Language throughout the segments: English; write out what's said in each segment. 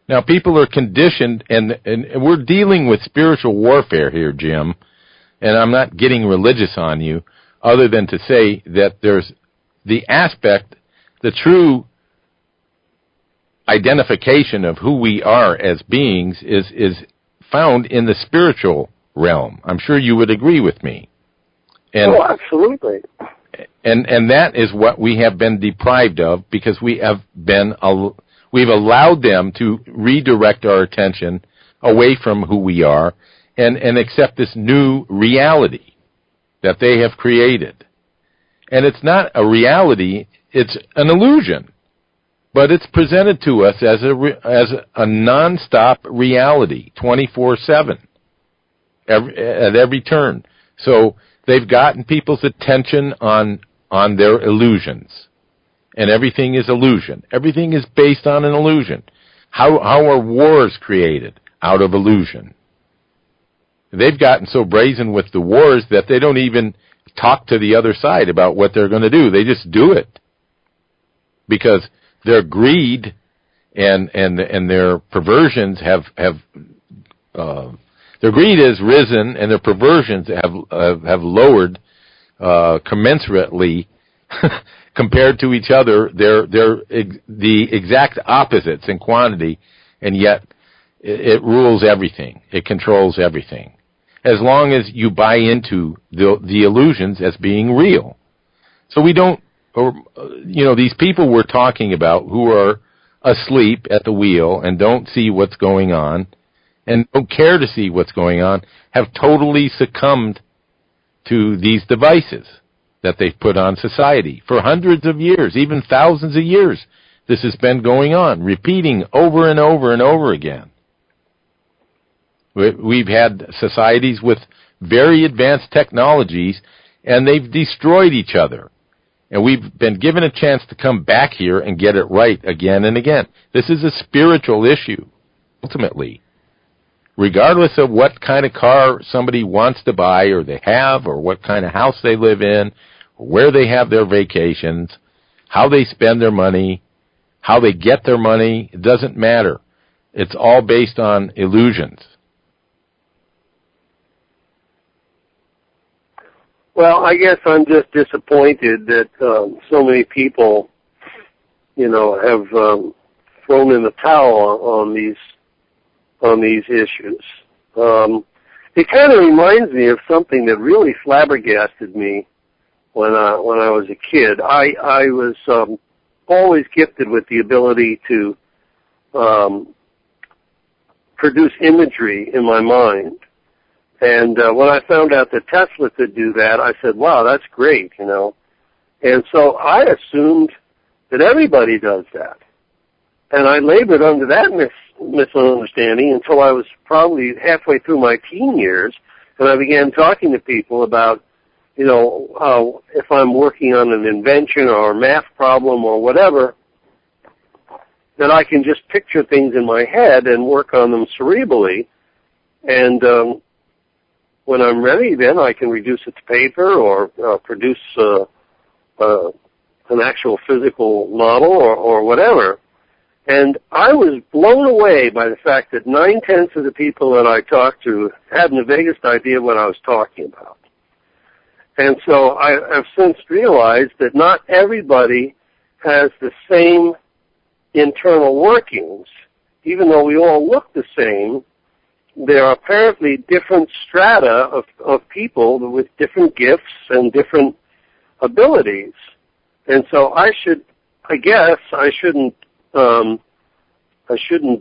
Now, people are conditioned, and we're dealing with spiritual warfare here, Jim, and I'm not getting religious on you, other than to say that there's the aspect, the true identification of who we are as beings is found in the spiritual realm. I'm sure you would agree with me. And, absolutely. And that is what we have been deprived of, because we've allowed them to redirect our attention away from who we are and accept this new reality that they have created. And it's not a reality, it's an illusion. But it's presented to us as a non-stop reality, 24/7, at every turn. So they've gotten people's attention on their illusions. And everything is illusion. Everything is based on an illusion. How are wars created? Out of illusion. They've gotten so brazen with the wars that they don't even talk to the other side about what they're going to do. They just do it. Because their greed and their perversions have their greed has risen and their perversions have lowered commensurately compared to each other. They're the exact opposites in quantity, and yet it rules everything. It controls everything. As long as you buy into the illusions as being real. So we don't, these people we're talking about who are asleep at the wheel and don't see what's going on and don't care to see what's going on have totally succumbed to these devices that they've put on society for hundreds of years, even thousands of years. This has been going on, repeating over and over and over again. We've had societies with very advanced technologies, and they've destroyed each other. And we've been given a chance to come back here and get it right again and again. This is a spiritual issue, ultimately. Regardless of what kind of car somebody wants to buy or they have, or what kind of house they live in, or where they have their vacations, how they spend their money, how they get their money, it doesn't matter. It's all based on illusions. Well, I guess I'm just disappointed that so many people, have thrown in the towel on these issues. It kind of reminds me of something that really flabbergasted me when I was a kid. I was always gifted with the ability to produce imagery in my mind. And when I found out that Tesla could do that, I said, wow, that's great, And so I assumed that everybody does that. And I labored under that misunderstanding until I was probably halfway through my teen years, and I began talking to people about, if I'm working on an invention or a math problem or whatever, that I can just picture things in my head and work on them cerebrally. And when I'm ready, then I can reduce it to paper or produce an actual physical model or whatever. And I was blown away by the fact that 9/10 of the people that I talked to hadn't the vaguest idea what I was talking about. And so I've since realized that not everybody has the same internal workings. Even though we all look the same, there are apparently different strata of people with different gifts and different abilities. And so I shouldn't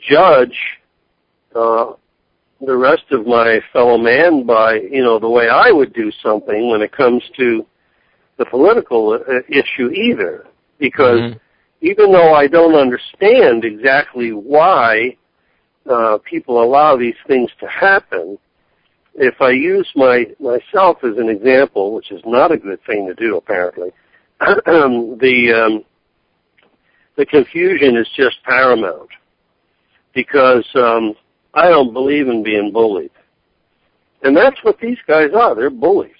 judge the rest of my fellow man by, the way I would do something when it comes to the political issue either. Because even though I don't understand exactly why people allow these things to happen, if I use myself as an example, which is not a good thing to do apparently, the confusion is just paramount because I don't believe in being bullied. And that's what these guys are. They're bullies.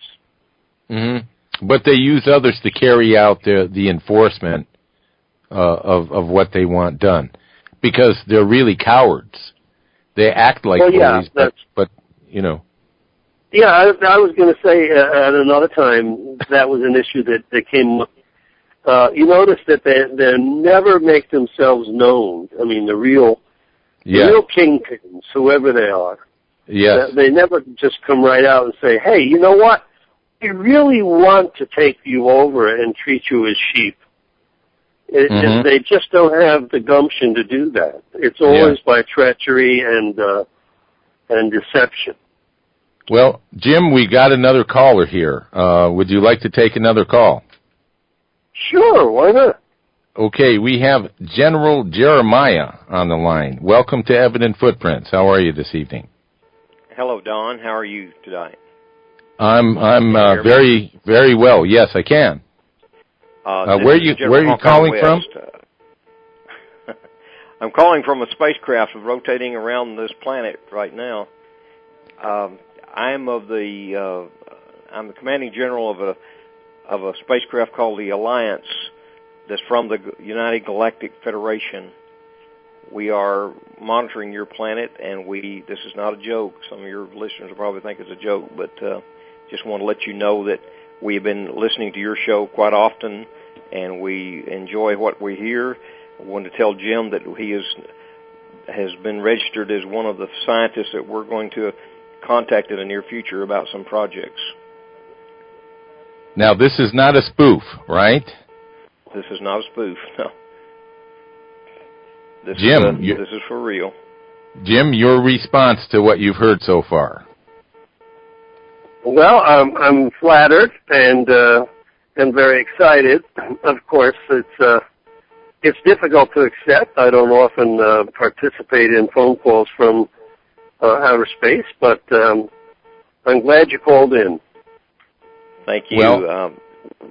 Mm-hmm. But they use others to carry out the enforcement of what they want done. because they're really cowards. They act like bullies, but you know. Yeah, I was going to say at another time that was an issue that came up. You notice that they never make themselves known. I mean, the real kingpins, whoever they are. Yes. They never just come right out and say, hey, you know what? We really want to take you over and treat you as sheep. They just don't have the gumption to do that. It's always by treachery and deception. Well, Jim, we got another caller here. Would you like to take another call? Sure, why not? Okay, we have General Jeremiah on the line. Welcome to Evident Footprints. How are you this evening? Hello, Don. How are you today? I'm very, very well. Yes, I can. Where are you calling from? I'm calling from a spacecraft rotating around this planet right now. I'm the commanding general of a spacecraft called the Alliance that's from the United Galactic Federation. We are monitoring your planet, and this is not a joke. Some of your listeners will probably think it's a joke, but just want to let you know that we have been listening to your show quite often, and we enjoy what we hear. I wanted to tell Jim that he has been registered as one of the scientists that we're going to contact in the near future about some projects. Now, this is not a spoof, right? This is not a spoof, no. This is for real. Jim, your response to what you've heard so far? Well, I'm flattered and very excited. Of course, it's difficult to accept. I don't often participate in phone calls from outer space, but I'm glad you called in. Thank you. Well,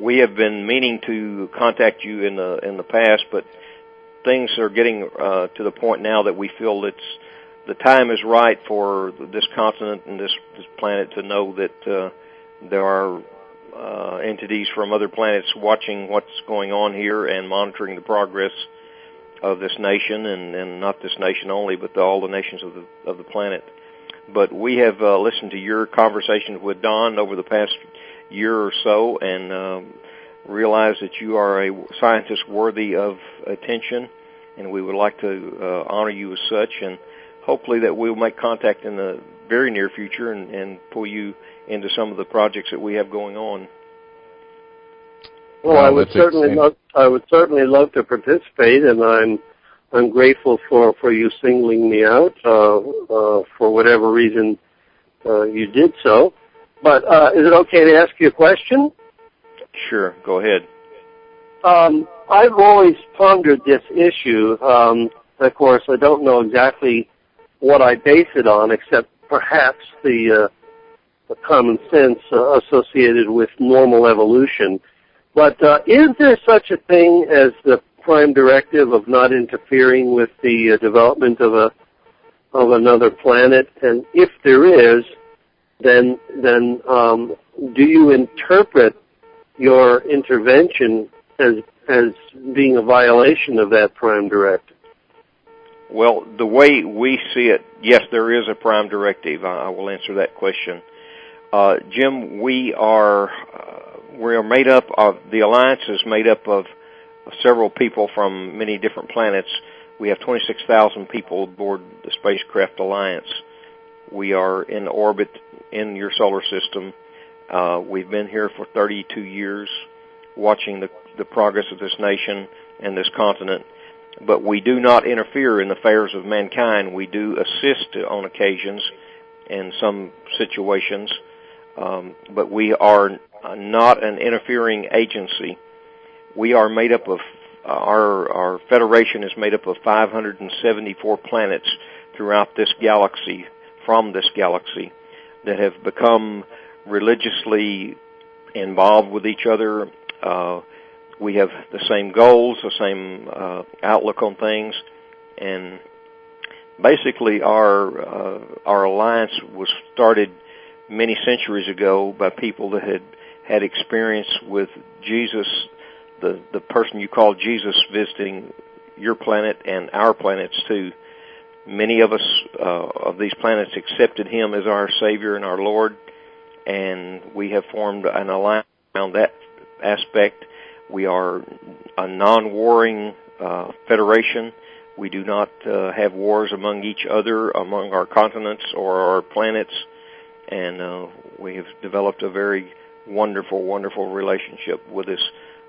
we have been meaning to contact you in the past, but things are getting to the point now that we feel the time is right for this continent and this planet to know that there are entities from other planets watching what's going on here and monitoring the progress of this nation, and not this nation only, but all the nations of the planet. But we have listened to your conversations with Don over the past year or so, and realize that you are a scientist worthy of attention, and we would like to honor you as such, and hopefully that we'll make contact in the very near future and pull you into some of the projects that we have going on. Well, I would certainly love to participate, and I'm grateful for you singling me out for whatever reason you did so. But is it okay to ask you a question? Sure, go ahead. I've always pondered this issue. Of course, I don't know exactly what I base it on, except perhaps the common sense associated with normal evolution. But is there such a thing as the prime directive of not interfering with the development of another planet? And if there is, then do you interpret your intervention as being a violation of that prime directive? Well, the way we see it, yes, there is a prime directive. I will answer that question. Jim, we are made up of, the Alliance is made up of several people from many different planets. We have 26,000 people aboard the Spacecraft Alliance. We are in orbit in your solar system. We've been here for 32 years watching the progress of this nation and this continent. But we do not interfere in the affairs of mankind. We do assist on occasions in some situations, but we are not an interfering agency. We are made up of, our Federation is made up of 574 planets throughout this galaxy, from this galaxy, that have become religiously involved with each other. We have the same goals, the same outlook on things, and basically our alliance was started many centuries ago by people that had experience with Jesus, the person you call Jesus, visiting your planet and our planets too. Many of us of these planets accepted him as our Savior and our Lord, and we have formed an alliance around that aspect. We are a non-warring federation. We do not have wars among each other, among our continents or our planets, and we have developed a very wonderful, wonderful relationship with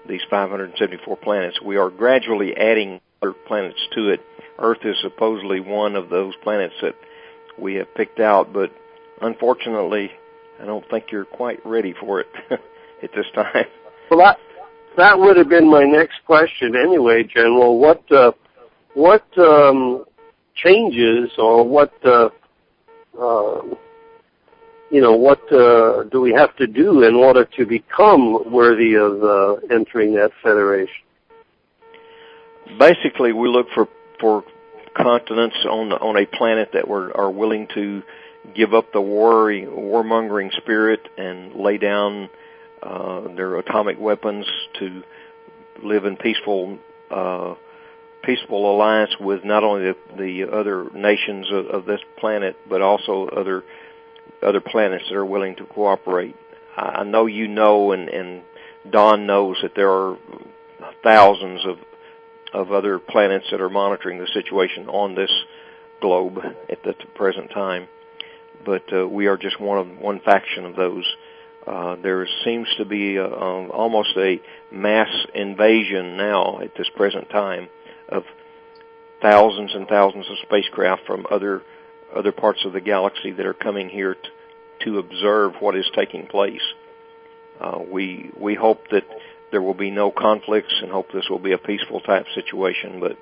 these 574 planets. We are gradually adding other planets to it. Earth is supposedly one of those planets that we have picked out, but unfortunately, I don't think you're quite ready for it at this time. Well, that would have been my next question anyway, General. What changes or what do we have to do in order to become worthy of entering that federation? Basically, we look for continents on a planet that are willing to give up the warmongering spirit and lay down their atomic weapons to live in peaceful alliance with not only the other nations of this planet, but also other planets that are willing to cooperate. I know you know, and Don knows that there are thousands of other planets that are monitoring the situation on this globe at the present time, but we are just one faction of those. There seems to be almost a mass invasion now at this present time of thousands and thousands of spacecraft from other parts of the galaxy that are coming here to observe what is taking place. We hope that there will be no conflicts and hope this will be a peaceful type situation, but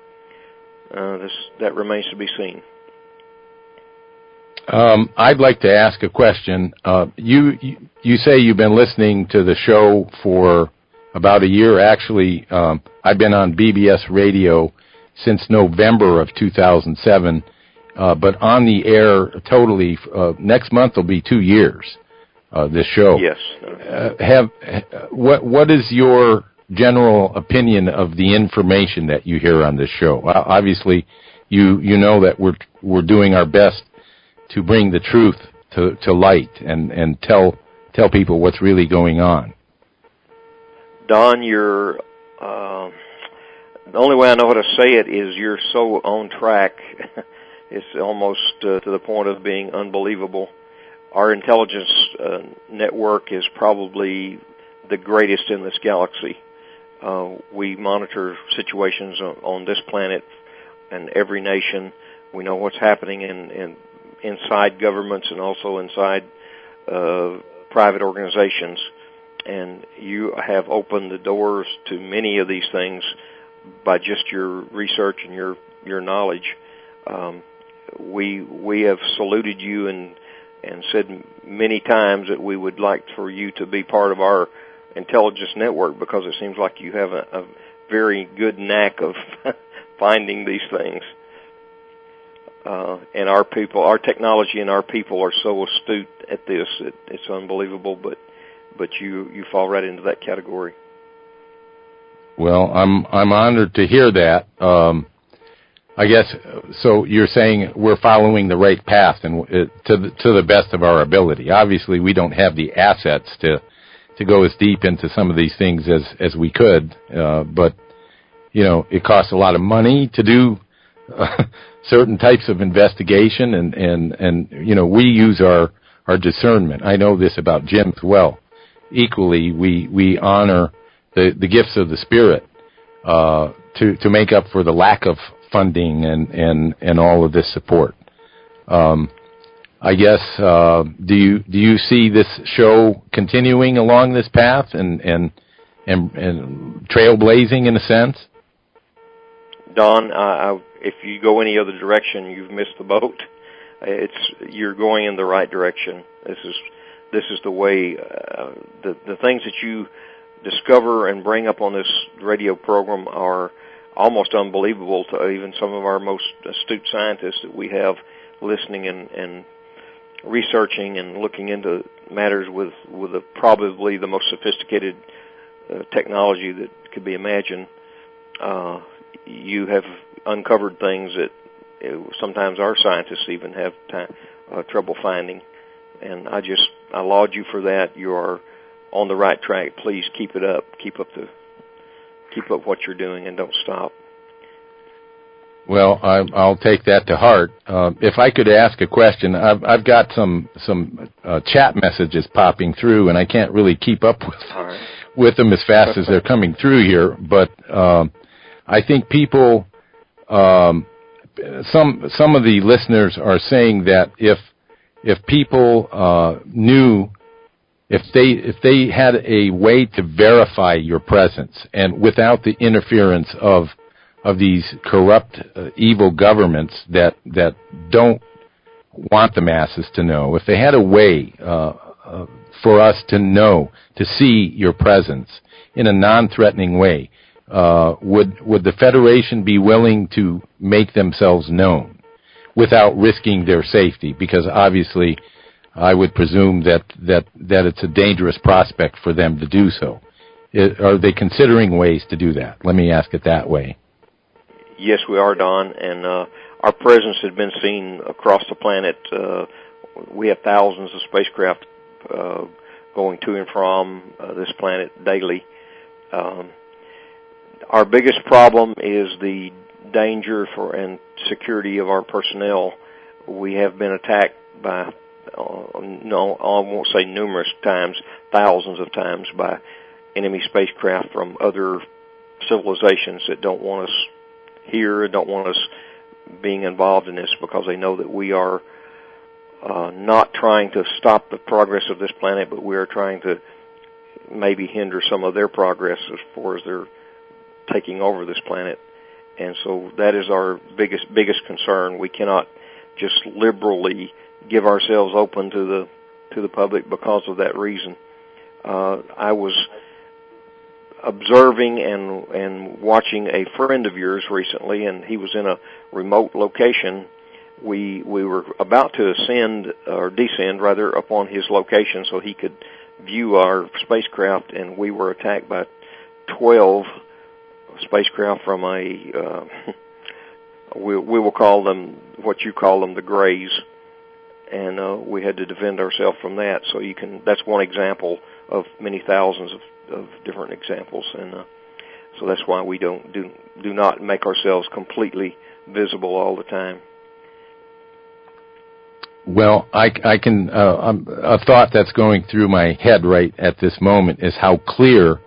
that remains to be seen. I'd like to ask a question. You say you've been listening to the show for about a year. Actually, I've been on BBS Radio since November of 2007, but on the air totally. Next month will be 2 years. This show. Yes. What is your general opinion of the information that you hear on this show? Obviously, you know that we're doing our best to bring the truth to light and tell people what's really going on. Don, you're the only way I know how to say it is you're so on track. It's almost to the point of being unbelievable. Our intelligence network is probably the greatest in this galaxy. We monitor situations on this planet and every nation. We know what's happening inside governments and also inside private organizations. And you have opened the doors to many of these things by just your research and your knowledge. We have saluted you and said many times that we would like for you to be part of our intelligence network because it seems like you have a very good knack of finding these things. And our people, our technology and our people are so astute at this, it's unbelievable, but you fall right into that category. Well, I'm honored to hear that. I guess, so you're saying we're following the right path and to the best of our ability. Obviously, we don't have the assets to go as deep into some of these things as we could, but, it costs a lot of money to do certain types of investigation, and we use our discernment. I know this about Jim as well. Equally, we honor the gifts of the Spirit to make up for the lack of funding and all of this support. I guess do you see this show continuing along this path and trailblazing in a sense? Don, if you go any other direction, you've missed the boat. You're going in the right direction. This is the way. The things that you discover and bring up on this radio program are almost unbelievable to even some of our most astute scientists that we have listening and researching and looking into matters with probably the most sophisticated technology that could be imagined. you have uncovered things that sometimes our scientists even have trouble finding. And I laud you for that. You are on the right track. Please keep it up. Keep up what you're doing, and don't stop. Well, I'll take that to heart. If I could ask a question, I've got some chat messages popping through, and I can't really keep up with them as fast as they're coming through here. But I think people, some of the listeners are saying that if people knew, if they had a way to verify your presence, and without the interference of these corrupt, evil governments that don't want the masses to know, if they had a way for us to know, to see your presence in a non-threatening way, would the Federation be willing to make themselves known without risking their safety? Because obviously, I would presume that it's a dangerous prospect for them to do so. Are they considering ways to do that? Let me ask it that way. Yes, we are, Don, and our presence has been seen across the planet. We have thousands of spacecraft going to and from this planet daily. Our biggest problem is the danger and security of our personnel. We have been attacked by, I won't say numerous times, thousands of times by enemy spacecraft from other civilizations that don't want us here, don't want us being involved in this, because they know that we are not trying to stop the progress of this planet, but we are trying to maybe hinder some of their progress as far as they're taking over this planet. And so that is our biggest concern. We cannot just liberally give ourselves open to the public because of that reason. I was observing and watching a friend of yours recently, and he was in a remote location. We were about to descend upon his location so he could view our spacecraft, and we were attacked by 12 spacecraft from we will call them what you call them, the Greys, and we had to defend ourselves from that. So that's one example of many thousands of different examples, and so that's why we do not make ourselves completely visible all the time. Well, I can a thought that's going through my head right at this moment is how clear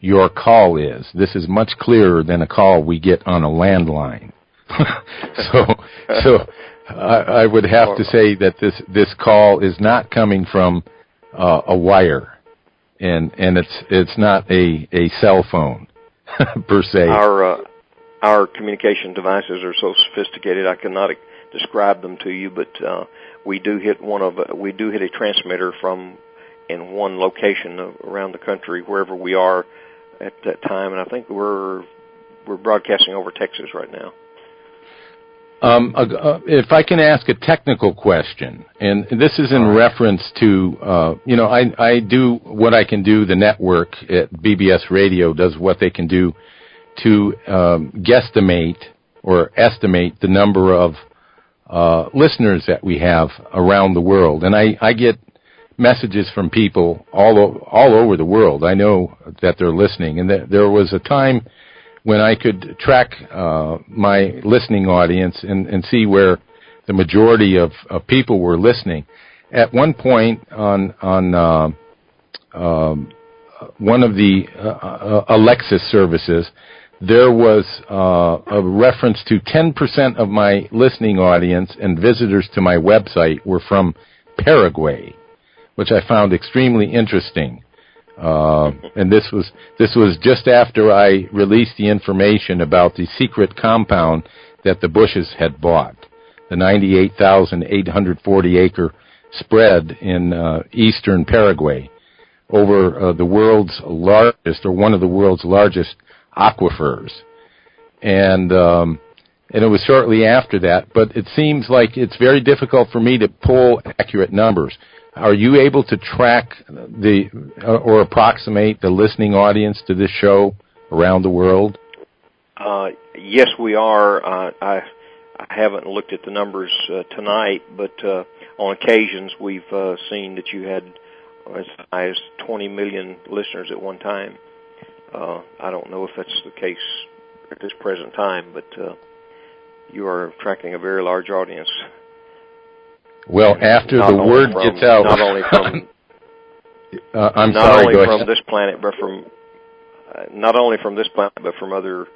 your call is. This is much clearer than a call we get on a landline. so I would have to say that this call is not coming from a wire, and it's not a cell phone per se. Our communication devices are so sophisticated I cannot describe them to you, but we do hit a transmitter from in one location around the country, wherever we are at that time, and I think we're broadcasting over Texas right now. If I can ask a technical question, and this is in reference to, I do what I can do. The network at BBS Radio does what they can do to guesstimate or estimate the number of listeners that we have around the world. And I get messages from people all over the world. I know that they're listening. And there was a time when I could track my listening audience and see where the majority of people were listening. At one point on one of the Alexa services, there was a reference to 10% of my listening audience and visitors to my website were from Paraguay, which I found extremely interesting. And this was just after I released the information about the secret compound that the Bushes had bought, the 98,840 acre spread in eastern Paraguay over the world's largest, or one of the world's largest aquifers. And it was shortly after that, but it seems like it's very difficult for me to pull accurate numbers. Are you able to track or approximate the listening audience to this show around the world? Yes, we are. I haven't looked at the numbers tonight, but on occasions we've seen that you had as high as 20 million listeners at one time. I don't know if that's the case at this present time, but you are attracting a very large audience. Well, after the word gets out, not only from this planet, but from not only from this planet, but from other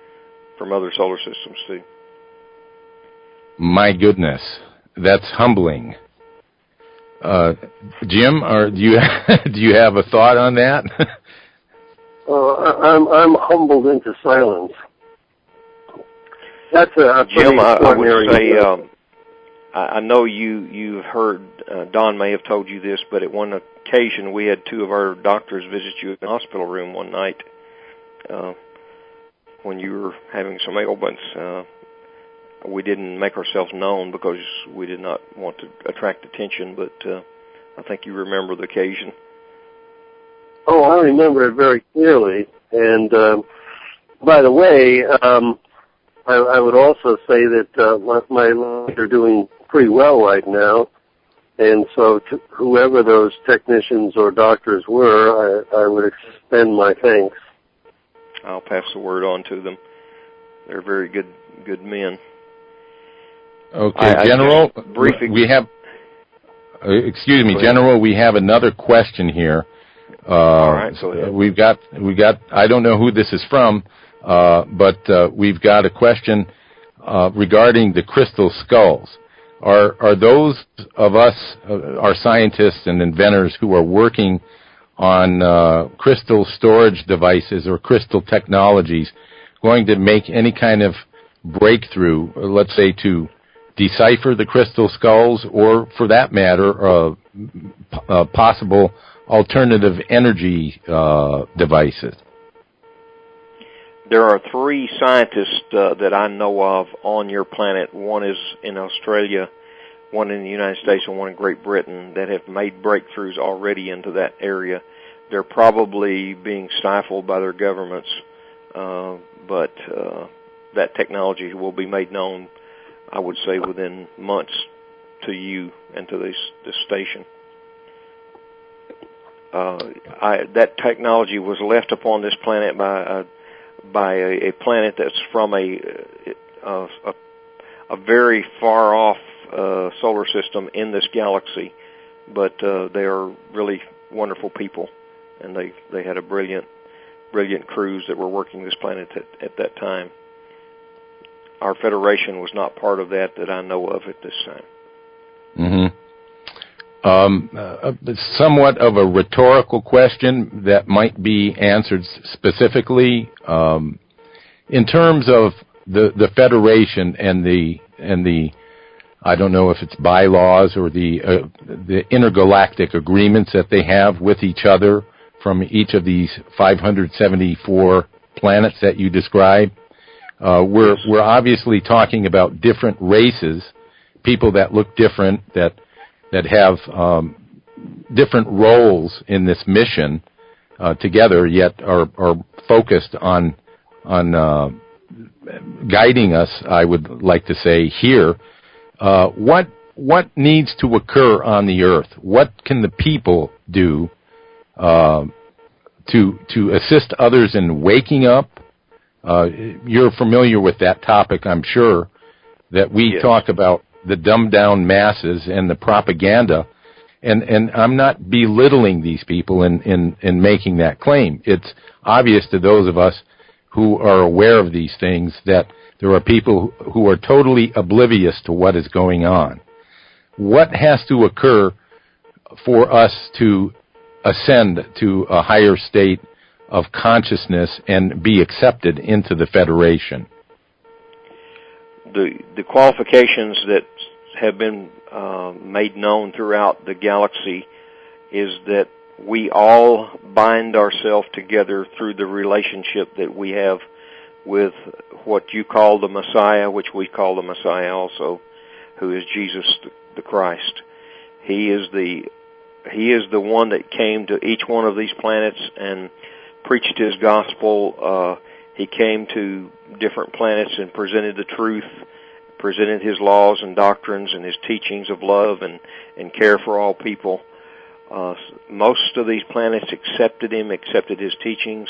solar systems too. My goodness, that's humbling. Jim, do you have a thought on that? I'm humbled into silence. That's a Jim, I would say, I know you heard, Don may have told you this, but at one occasion we had two of our doctors visit you in the hospital room one night when you were having some ailments. We didn't make ourselves known because we did not want to attract attention, but I think you remember the occasion. Oh, I remember it very clearly. And by the way, I would also say that my lungs are doing pretty well right now. And so to whoever those technicians or doctors were, I would extend my thanks. I'll pass the word on to them. They're very good men. Okay, General, we have, excuse me, General, we have another question here. All right, go ahead. We've got, I don't know who this is from, but we've got a question regarding the crystal skulls. Are those of us, our scientists and inventors who are working on crystal storage devices or crystal technologies going to make any kind of breakthrough, let's say to decipher the crystal skulls, or for that matter, possible alternative energy devices? There are three scientists that I know of on your planet. One is in Australia, one in the United States, and one in Great Britain that have made breakthroughs already into that area. They're probably being stifled by their governments, but that technology will be made known, I would say, within months to you and to this station. That technology was left upon this planet by a planet that's from a very far off solar system in this galaxy, but they are really wonderful people, and they had a brilliant crews that were working this planet at that time. Our Federation was not part of that I know of at this time. Mm-hmm. Somewhat of a rhetorical question that might be answered specifically. In terms of the Federation and the I don't know if it's bylaws or the intergalactic agreements that they have with each other from each of these 574 planets that you describe. We're obviously talking about different races, people that look different, that have different roles in this mission together, yet are focused on guiding us, I would like to say, here. What needs to occur on the Earth? What can the people do to assist others in waking up? You're familiar with that topic, I'm sure, that we Yes. talk about the dumbed-down masses and the propaganda, and I'm not belittling these people in making that claim. It's obvious to those of us who are aware of these things that there are people who are totally oblivious to what is going on. What has to occur for us to ascend to a higher state of consciousness and be accepted into the Federation? The qualifications that have been made known throughout the galaxy is that we all bind ourselves together through the relationship that we have with what you call the Messiah, which we call the Messiah also, who is Jesus the Christ. He is the one that came to each one of these planets and preached his gospel. He came to different planets and presented the truth, presented his laws and doctrines and his teachings of love and care for all people. Most of these planets accepted him, accepted his teachings.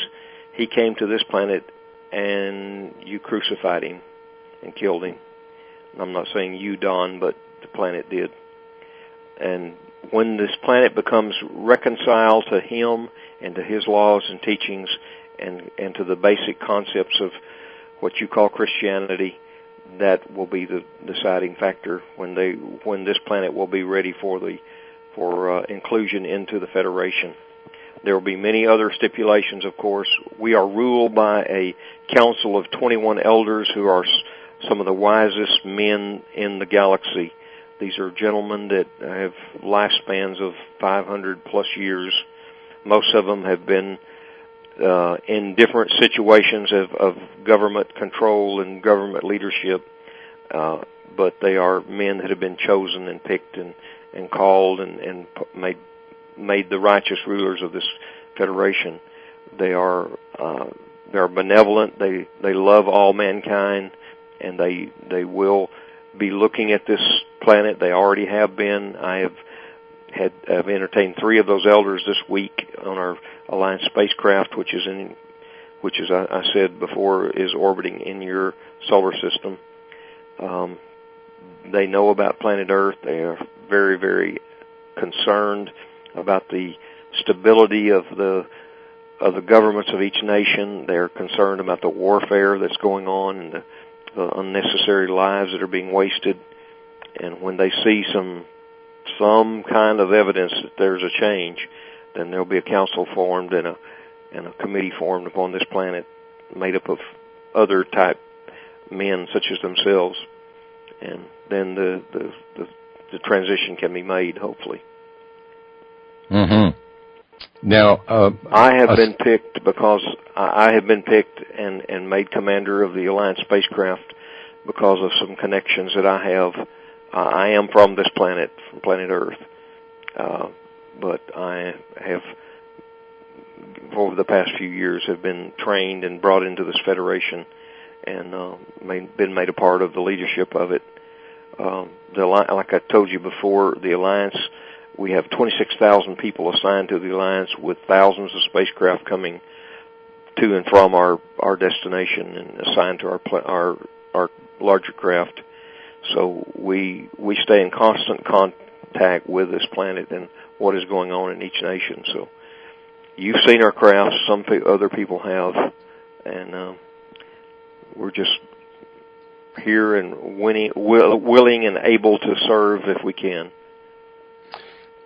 He came to this planet and you crucified him and killed him. I'm not saying you, Don, but the planet did. And when this planet becomes reconciled to him and to his laws and teachings and to the basic concepts of what you call Christianity, that will be the deciding factor when this planet will be ready for inclusion into the Federation. There will be many other stipulations, of course. We are ruled by a council of 21 elders who are some of the wisest men in the galaxy. These are gentlemen that have lifespans of 500 plus years. Most of them have been in different situations of government control and government leadership, but they are men that have been chosen and picked and called and made the righteous rulers of this Federation. They are benevolent. They love all mankind, and they will be looking at this planet. They already have been. I've entertained 3 of those elders this week on our Alliance spacecraft, which is I said before is orbiting in your solar system. They know about planet Earth. They are very, very concerned about the stability of the governments of each nation. They're concerned about the warfare that's going on and the unnecessary lives that are being wasted. And when they see some kind of evidence that there's a change, then there'll be a council formed and a committee formed upon this planet made up of other type men such as themselves. And then the transition can be made, hopefully. Mm-hmm. Now, I have been picked because I have been picked and made commander of the Alliance spacecraft because of some connections that I have. I am from this planet, from planet Earth, but I have, over the past few years, have been trained and brought into this Federation and been made a part of the leadership of it. Like I told you before, the Alliance, we have 26,000 people assigned to the Alliance with thousands of spacecraft coming to and from our destination and assigned to our larger craft. So we stay in constant contact with this planet and what is going on in each nation. So you've seen our crafts, some other people have, and we're just here and willing and able to serve if we can.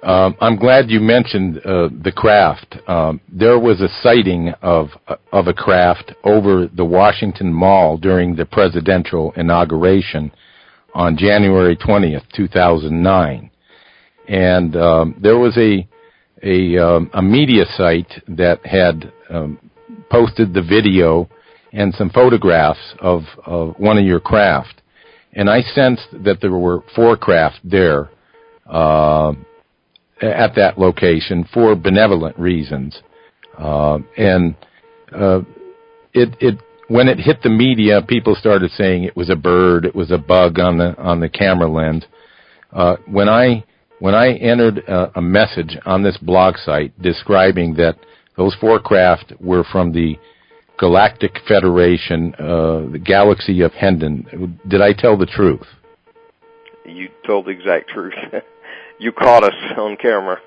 I'm glad you mentioned the craft. There was a sighting of a craft over the Washington Mall during the presidential inauguration on January 20th, 2009. And there was a media site that had posted the video and some photographs of one of your craft. And I sensed that there were 4 craft there at that location for benevolent reasons. When it hit the media, people started saying it was a bird, it was a bug on the camera lens. When I entered a message on this blog site describing that those 4 craft were from the Galactic Federation, the galaxy of Hendon, did I tell the truth? You told the exact truth. You caught us on camera.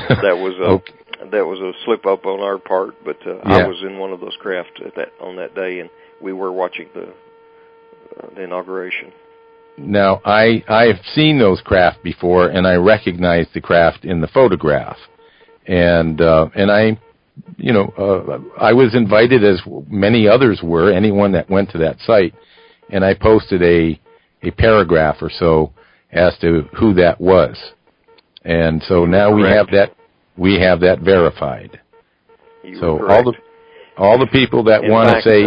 That was a slip up on our part, but yeah. I was in one of those craft on that day, and we were watching the inauguration. Now, I have seen those craft before, and I recognized the craft in the photograph, and I was invited, as many others were, anyone that went to that site, and I posted a paragraph or so as to who that was, and so now we have that verified. So all the people that want to say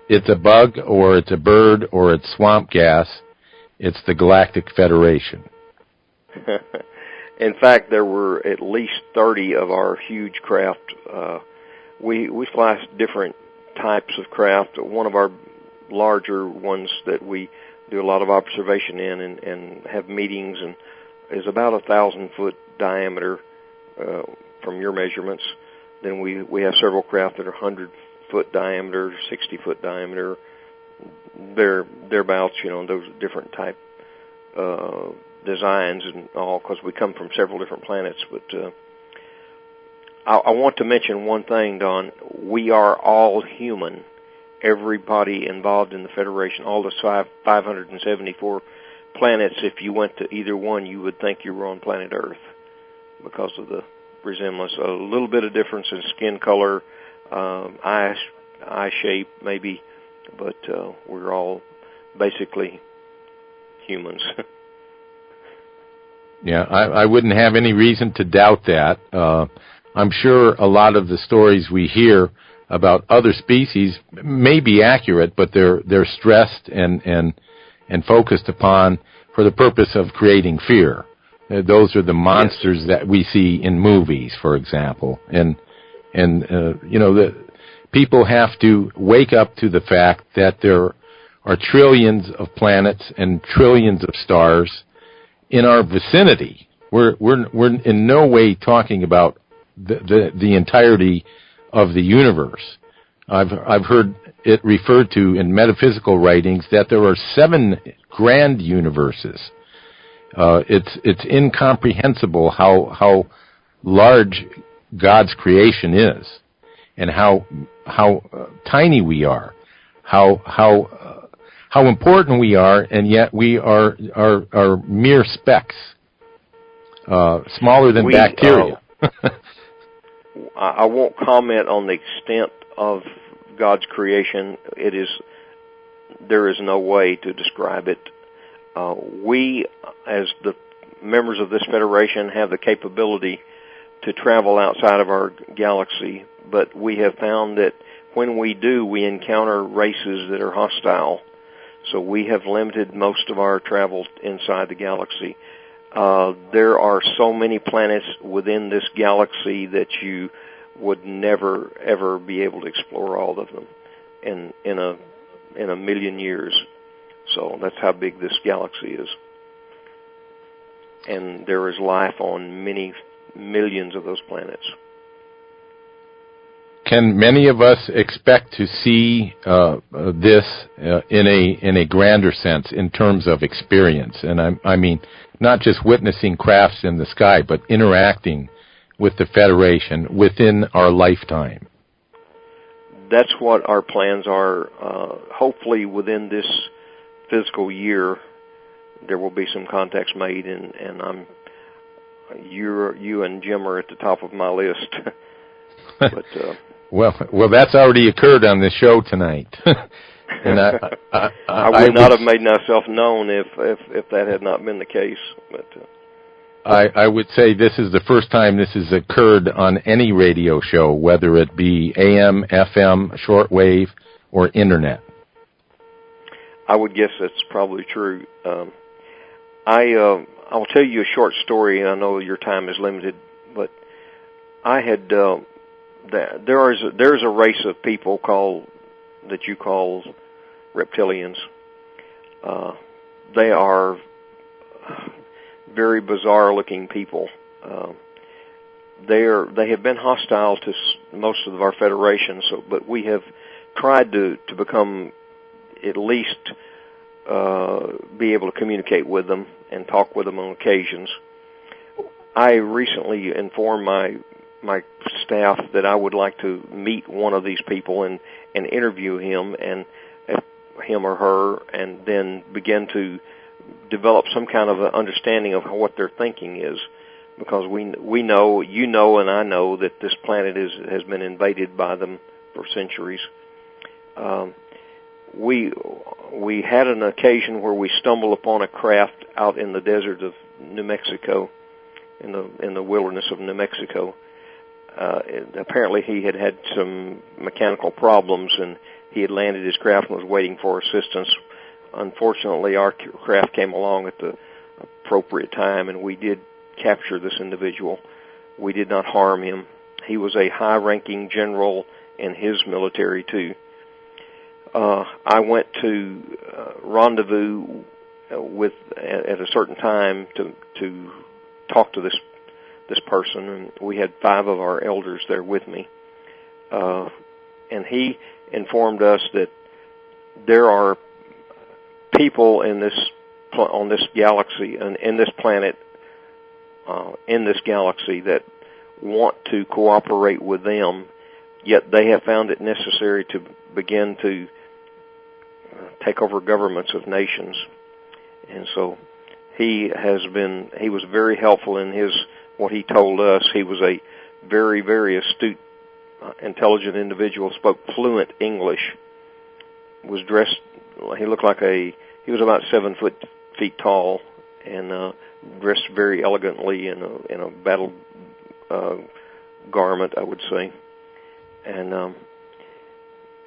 it's a bug or it's a bird or it's swamp gas, it's the Galactic Federation. In fact, there were at least 30 of our huge craft. We fly different types of craft. One of our larger ones that we do a lot of observation in and have meetings and is about 1,000-foot diameter from your measurements. Then we have several craft that are 100-foot diameter, 60-foot diameter. Thereabouts, those different type designs and all, because we come from several different planets. But I want to mention one thing, Don. We are all human. Everybody involved in the Federation, all the 574 planets, if you went to either one, you would think you were on planet Earth because of the resemblance. A little bit of difference in skin color, eye shape maybe, but we're all basically humans. Yeah, I wouldn't have any reason to doubt that. I'm sure a lot of the stories we hear about other species may be accurate, but they're stressed and focused upon for the purpose of creating fear. Those are the monsters that we see in movies, for example. And the people have to wake up to the fact that there are trillions of planets and trillions of stars in our vicinity. We're in no way talking about the entirety of the universe. I've heard it referred to in metaphysical writings that there are 7 grand universes. It's incomprehensible how large God's creation is, and how tiny we are, how important we are, and yet we are mere specks, smaller than bacteria. I won't comment on the extent of God's creation. There is no way to describe it. We, as the members of this Federation, have the capability to travel outside of our galaxy, but we have found that when we do, we encounter races that are hostile. So we have limited most of our travel inside the galaxy. There are so many planets within this galaxy that you would never, ever be able to explore all of them in a million years. So that's how big this galaxy is. And there is life on many millions of those planets. Can many of us expect to see this in a grander sense in terms of experience? And I mean, not just witnessing crafts in the sky, but interacting with the Federation within our lifetime. That's what our plans are. Hopefully within this physical year, there will be some contacts made, and you and Jim are at the top of my list. But well, that's already occurred on the show tonight. And I would not have made myself known if that had not been the case. But I would say this is the first time this has occurred on any radio show, whether it be AM, FM, shortwave, or Internet. I would guess that's probably true. I'll tell you a short story, and I know your time is limited, but I had there's a race of people that you call reptilians. They are very bizarre-looking people. They have been hostile to most of our Federation, but we have tried to become at least be able to communicate with them and talk with them on occasions. I recently informed my staff that I would like to meet one of these people and interview him or her, and then begin to develop some kind of an understanding of what their thinking is, because we know, you know, and I know that this planet has been invaded by them for centuries. We had an occasion where we stumbled upon a craft out in the desert of New Mexico, in the wilderness of New Mexico. Apparently he had some mechanical problems, and he had landed his craft and was waiting for assistance. Unfortunately, our craft came along at the appropriate time, and we did capture this individual. We did not harm him. He was a high-ranking general in his military, too. I went to rendezvous with at a certain time to talk to this person, and we had 5 of our elders there with me, and he informed us that there are people on this galaxy and in this planet, in this galaxy, that want to cooperate with them, yet they have found it necessary to begin to take over governments of nations. And so he was very helpful in what he told us. He was a very, very astute, intelligent individual, spoke fluent English, was dressed, he looked like he was about 7 feet tall, and dressed very elegantly in a battle garment, I would say. And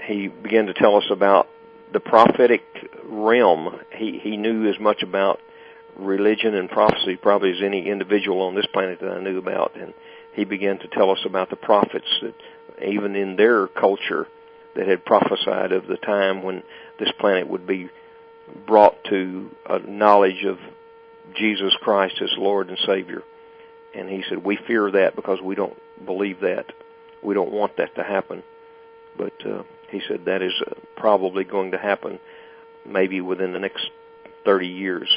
he began to tell us about the prophetic realm. He knew as much about religion and prophecy probably as any individual on this planet that I knew about. And he began to tell us about the prophets that even in their culture that had prophesied of the time when this planet would be brought to a knowledge of Jesus Christ as Lord and Savior. And he said, we fear that because we don't believe that. We don't want that to happen. But he said that is probably going to happen maybe within the next 30 years.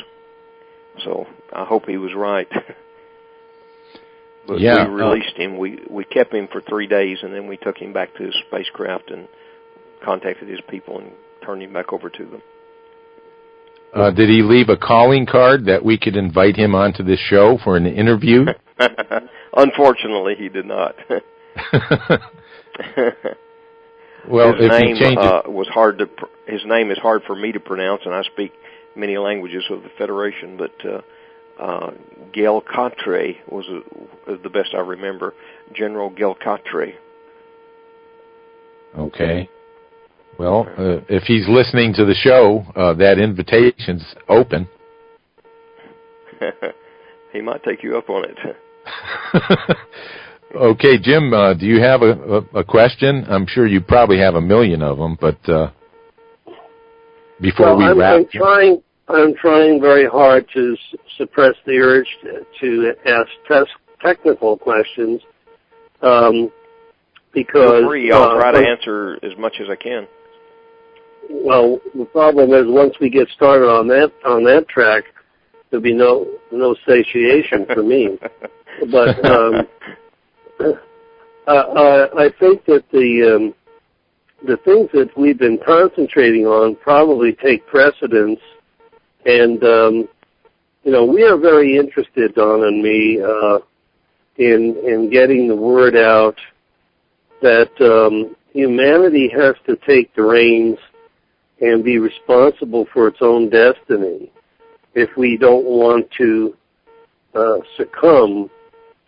So I hope he was right. But yeah, we released him. We kept him for 3 days, and then we took him back to his spacecraft and contacted his people and turned him back over to them. Did he leave a calling card that we could invite him onto this show for an interview? Unfortunately, he did not. Well, his if name he changes, his name is hard for me to pronounce, and I speak many languages of the Federation. But Gelkatre was the best I remember. General Gelkatre. Okay. Well, if he's listening to the show, that invitation's open. He might take you up on it. Okay, Jim, do you have a question? I'm sure you probably have a million of them, but before we wrap... I'm trying very hard to suppress the urge to ask technical questions, because... Feel free. I'll try to answer as much as I can. Well, the problem is once we get started on that track, there'll be no satiation for me. But I think that the things that we've been concentrating on probably take precedence, and we are very interested, Don and me, in getting the word out that humanity has to take the reins and be responsible for its own destiny if we don't want to succumb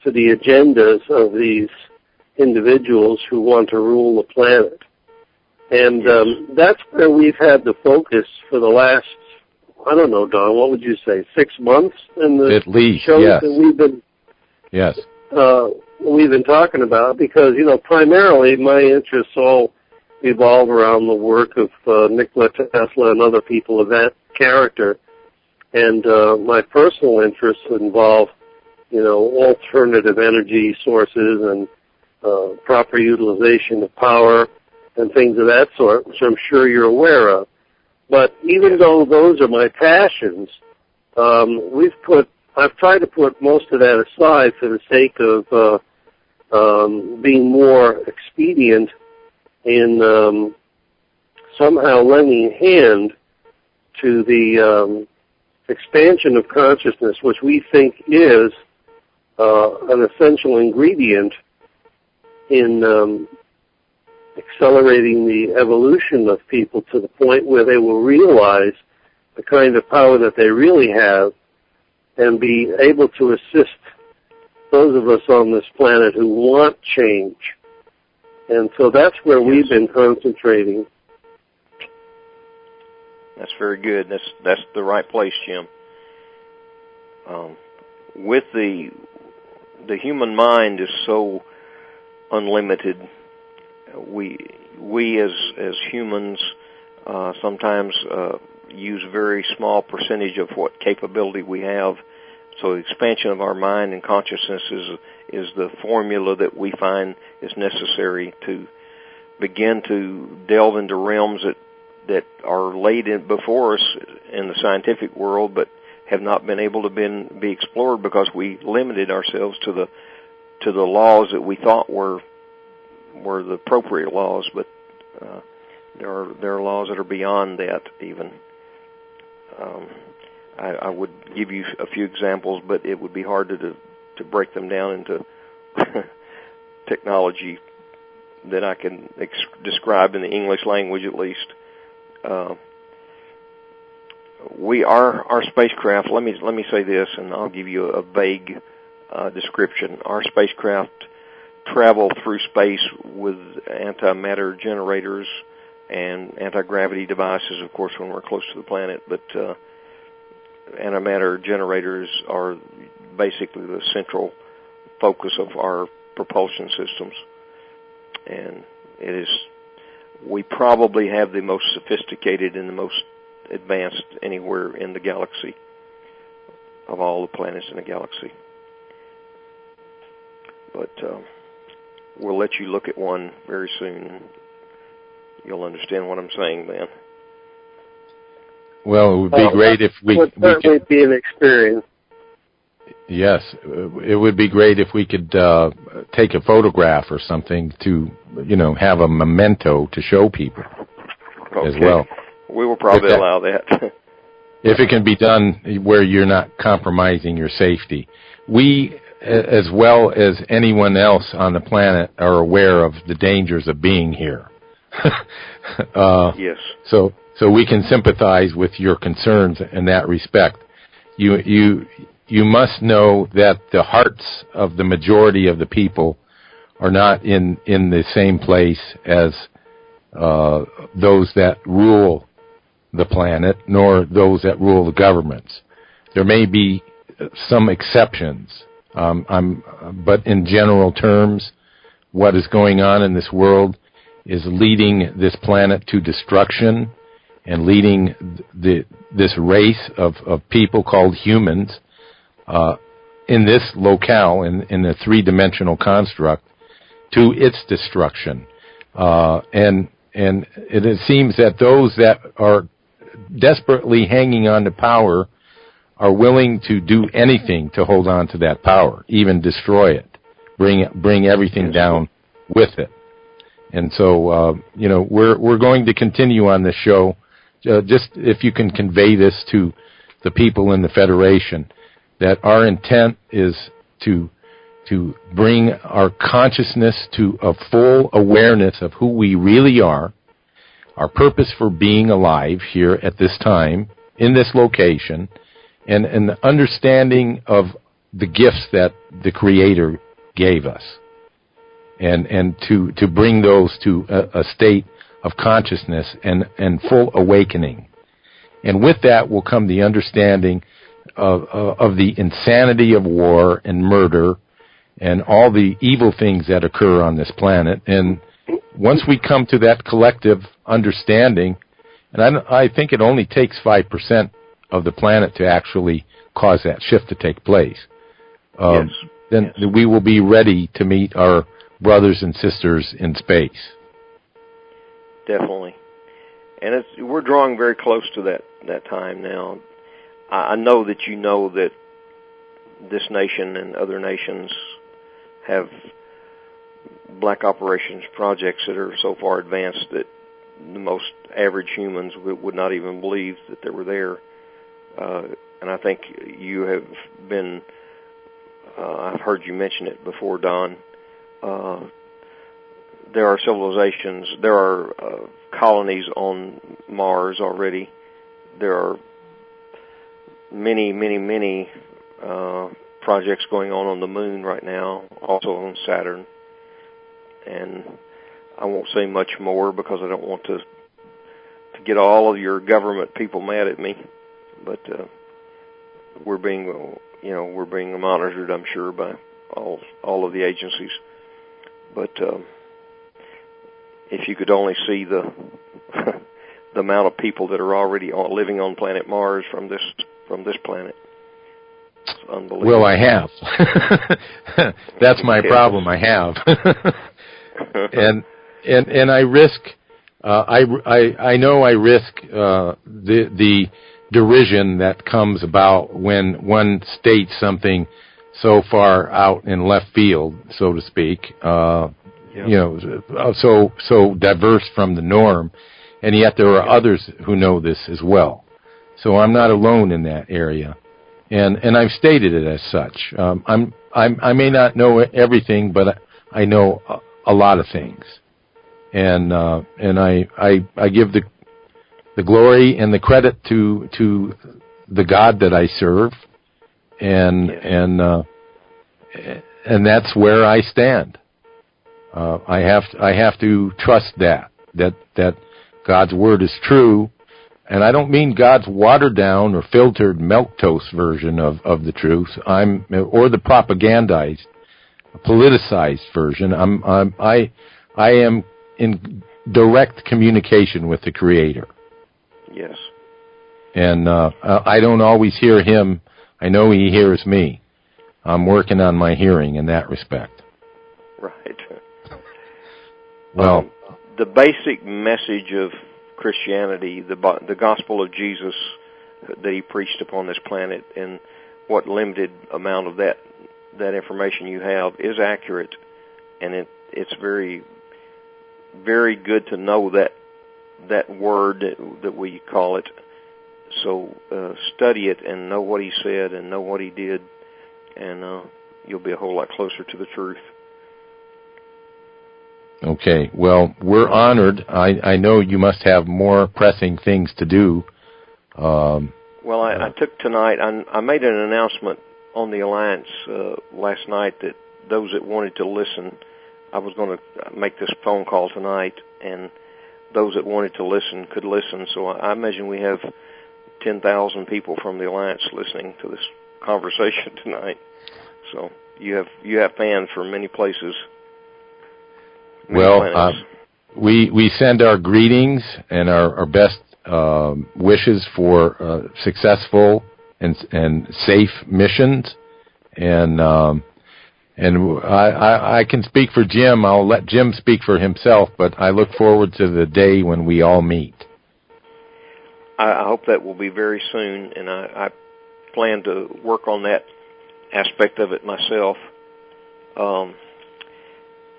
to the agendas of these individuals who want to rule the planet. And that's where we've had the focus for the last, I don't know, Don, what would you say, 6 months in the at least, shows yes. that we've been Yes. talking about, because, primarily my interests all revolve around the work of Nikola Tesla and other people of that character. And my personal interests involve, alternative energy sources and proper utilization of power and things of that sort, which I'm sure you're aware of. But even though those are my passions, I've tried to put most of that aside for the sake of being more expedient in somehow lending a hand to the expansion of consciousness, which we think is an essential ingredient in accelerating the evolution of people to the point where they will realize the kind of power that they really have and be able to assist those of us on this planet who want change. And so that's where we've been concentrating. That's very good. That's the right place, Jim. With the human mind is so unlimited. We as humans sometimes use a very small percentage of what capability we have. So the expansion of our mind and consciousness is the formula that we find is necessary to begin to delve into realms that are laid in before us in the scientific world, but have not been able to be explored because we limited ourselves to the laws that we thought were the appropriate laws, but there are laws that are beyond that even. I would give you a few examples, but it would be hard to break them down into technology that I can describe in the English language at least. Our spacecraft. Let me say this, and I'll give you a vague description. Our spacecraft travel through space with antimatter generators and anti-gravity devices, of course, when we're close to the planet. But antimatter generators are basically the central focus of our propulsion systems, and we probably have the most sophisticated and the most advanced anywhere in the galaxy of all the planets in the galaxy. But we'll let you look at one very soon. You'll understand what I'm saying then. Well, it would be great if we certainly be an experience. Yes, it would be great if we could take a photograph or something to, have a memento to show people as well. We will probably allow that. If it can be done where you're not compromising your safety. We, as well as anyone else on the planet, are aware of the dangers of being here. Yes. So we can sympathize with your concerns in that respect. You must know that the hearts of the majority of the people are not in the same place as those that rule the planet, nor those that rule the governments. There may be some exceptions, but in general terms, what is going on in this world is leading this planet to destruction and leading this race of people called humans in this locale, in the three-dimensional construct, to its destruction. And it seems that those that are desperately hanging on to power are willing to do anything to hold on to that power, even destroy it, bring everything down with it. And so, we're going to continue on this show. Just if you can convey this to the people in the Federation, that our intent is to bring our consciousness to a full awareness of who we really are, our purpose for being alive here at this time, in this location, and the understanding of the gifts that the Creator gave us, and to bring those to a state of consciousness and full awakening. And with that will come the understanding of the insanity of war and murder and all the evil things that occur on this planet. And once we come to that collective understanding, and I think it only takes 5% of the planet to actually cause that shift to take place, then we will be ready to meet our brothers and sisters in space. Definitely. And we're drawing very close to that time now. I know that you know that this nation and other nations have black operations projects that are so far advanced that the most average humans would not even believe that they were there. And I think you have been, I've heard you mention it before, Don. There are civilizations, there are colonies on Mars already. There are many, many, many projects going on the moon right now, also on Saturn. And I won't say much more because I don't want to get all of your government people mad at me. But we're being monitored, I'm sure, by all of the agencies. But if you could only see the the amount of people that are already living on planet Mars from this planet. It's unbelievable. Well, I have. That's my problem. I have, and I risk. I know I risk the derision that comes about when one states something so far out in left field, so to speak. So diverse from the norm, and yet there are others who know this as well. So I'm not alone in that area, and I've stated it as such. I may not know everything, but I know a lot of things, and I give the glory and the credit to the God that I serve, and that's where I stand. I have to trust that God's word is true, and I don't mean God's watered down or filtered milquetoast version of the truth. Or the propagandized, politicized version. I am in direct communication with the Creator. Yes. And I don't always hear Him. I know He hears me. I'm working on my hearing in that respect. Right. Well, the basic message of Christianity, the gospel of Jesus that He preached upon this planet, and what limited amount of that information you have is accurate, and it's very, very good to know that word that we call it. So study it and know what He said and know what He did, and you'll be a whole lot closer to the truth. Okay. Well, we're honored. I know you must have more pressing things to do. Well, I took tonight. I made an announcement on the Alliance last night that those that wanted to listen, I was going to make this phone call tonight, and those that wanted to listen could listen. So I imagine we have 10,000 people from the Alliance listening to this conversation tonight. So you have fans from many places. Well, we send our greetings and our best wishes for successful and safe missions, and I can speak for Jim. I'll let Jim speak for himself, but I look forward to the day when we all meet. I hope that will be very soon, and I plan to work on that aspect of it myself. I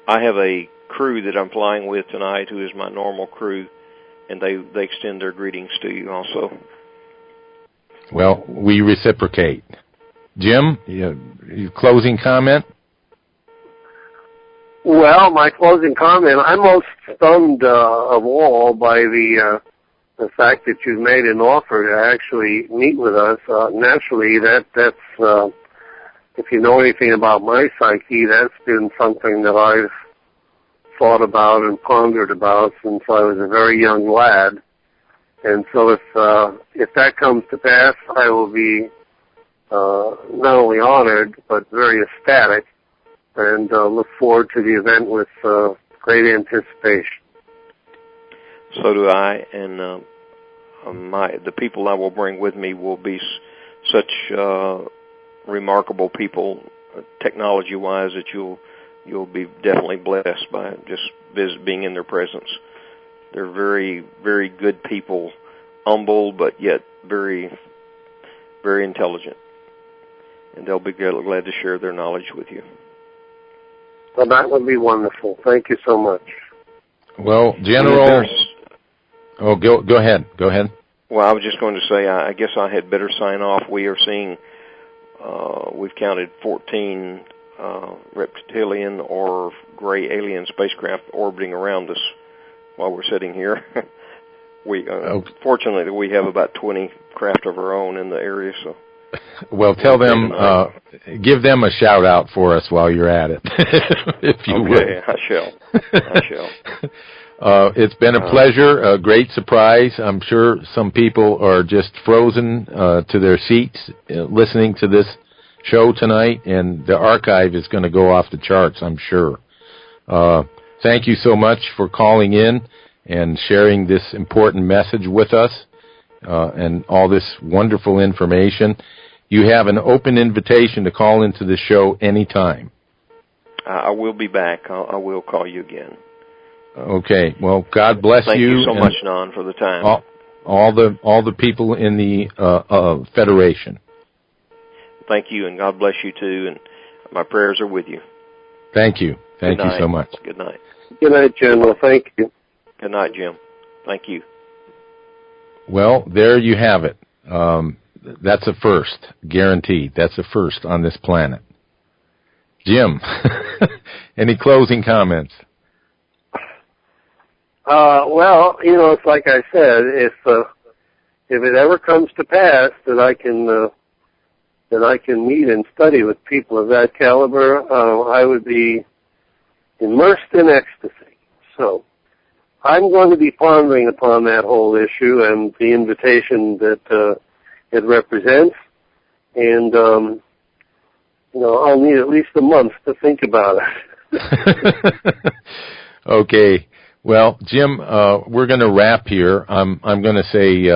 have a crew that I'm flying with tonight who is my normal crew, and they extend their greetings to you also. Well, we reciprocate. Jim, your closing comment? Well, my closing comment, I'm most stunned of all by the fact that you've made an offer to actually meet with us. Naturally, that's if you know anything about my psyche, that's been something that I've thought about and pondered about since I was a very young lad. And so if that comes to pass, I will be not only honored, but very ecstatic, and look forward to the event with great anticipation. So do I, and the people I will bring with me will be such remarkable people, technology-wise, that you'll be definitely blessed by just being in their presence. They're very, very good people, humble, but yet very, very intelligent. And they'll be glad to share their knowledge with you. Well, that would be wonderful. Thank you so much. Well, General... Oh, go ahead. Go ahead. Well, I was just going to say, I guess I had better sign off. We are seeing, we've counted 14 reptilian or gray alien spacecraft orbiting around us while we're sitting here. Fortunately, we have about 20 craft of our own in the area. So, well, tell them, give them a shout out for us while you're at it, if you will. Okay, I shall. It's been a pleasure, a great surprise. I'm sure some people are just frozen to their seats listening to this show tonight, and the archive is going to go off the charts, I'm sure. Thank you so much for calling in, and sharing this important message with us and all this wonderful information. You have an open invitation to call into the show anytime. I will be back. I will call you again. Okay. Well, God bless you. Thank you so much, Don, for the time. All the people in the Federation. Thank you, and God bless you too, and my prayers are with you. Thank you. Thank you so much. Good night. Good night, General. Thank you. Good night, Jim. Thank you. Well, there you have it. That's a first, guaranteed. That's a first on this planet. Jim, any closing comments? Well, it's like I said, if it ever comes to pass that I can meet and study with people of that caliber, I would be immersed in ecstasy. So I'm going to be pondering upon that whole issue and the invitation that it represents, and I'll need at least a month to think about it. Okay. Well, Jim, we're going to wrap here. I'm going to say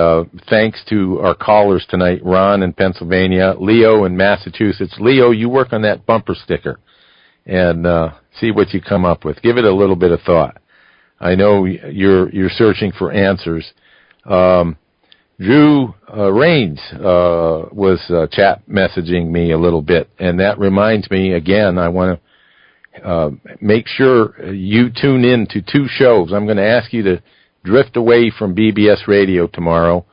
thanks to our callers tonight, Ron in Pennsylvania, Leo in Massachusetts. Leo, you work on that bumper sticker and see what you come up with. Give it a little bit of thought. I know you're searching for answers. Drew Raines was chat messaging me a little bit, and that reminds me again, I want to make sure you tune in to 2 shows. I'm going to ask you to drift away from BBS Radio tomorrow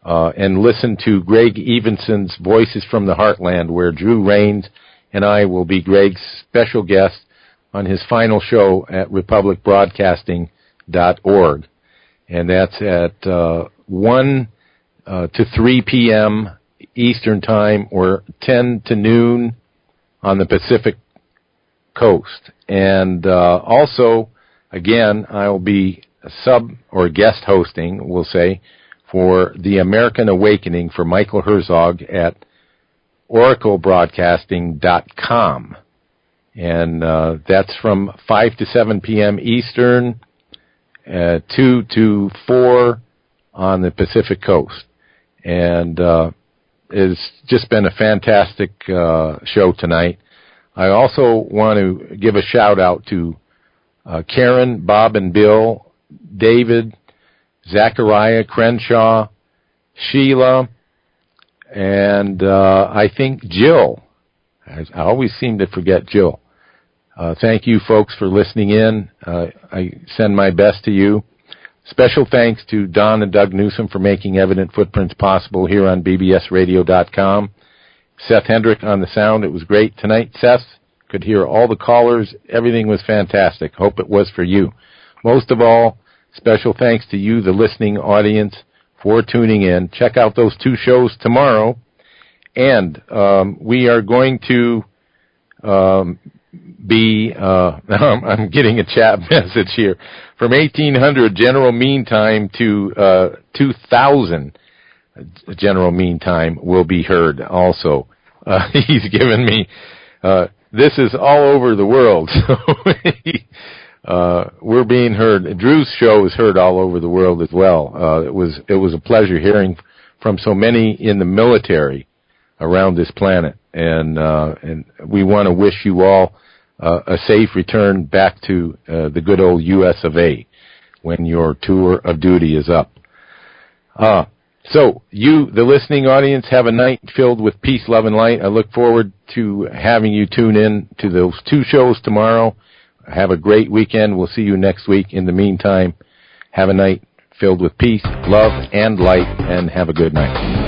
and listen to Greg Evenson's Voices from the Heartland, where Drew Raines and I will be Greg's special guest on his final show at republicbroadcasting.org. And that's at 1 to 3 p.m. Eastern Time, or 10 to noon on the Pacific Coast. And also, again, I'll be guest hosting, we'll say, for the American Awakening for Michael Herzog at oraclebroadcasting.com. And that's from 5 to 7 p.m. Eastern, 2 to 4 on the Pacific Coast. And it's just been a fantastic show tonight. I also want to give a shout-out to Karen, Bob and Bill, David, Zachariah, Crenshaw, Sheila, and I think Jill. I always seem to forget Jill. Thank you, folks, for listening in. I send my best to you. Special thanks to Don and Doug Newsom for making Evident Footprints possible here on bbsradio.com. Seth Hendrick on the sound. It was great tonight, Seth. Could hear all the callers. Everything was fantastic. Hope it was for you. Most of all, special thanks to you, the listening audience, for tuning in. Check out those 2 shows tomorrow. And we are going to I'm getting a chat message here. From 1800 General Mean Time to 2000 General Mean Time will be heard also. He's given me, this is all over the world. So we're being heard. Drew's show is heard all over the world as well. It was a pleasure hearing from so many in the military around this planet. And we want to wish you all a safe return back to the good old U.S. of A. when your tour of duty is up. So you, the listening audience, have a night filled with peace, love, and light. I look forward to having you tune in to those 2 shows tomorrow. Have a great weekend. We'll see you next week. In the meantime, have a night filled with peace, love, and light, and have a good night.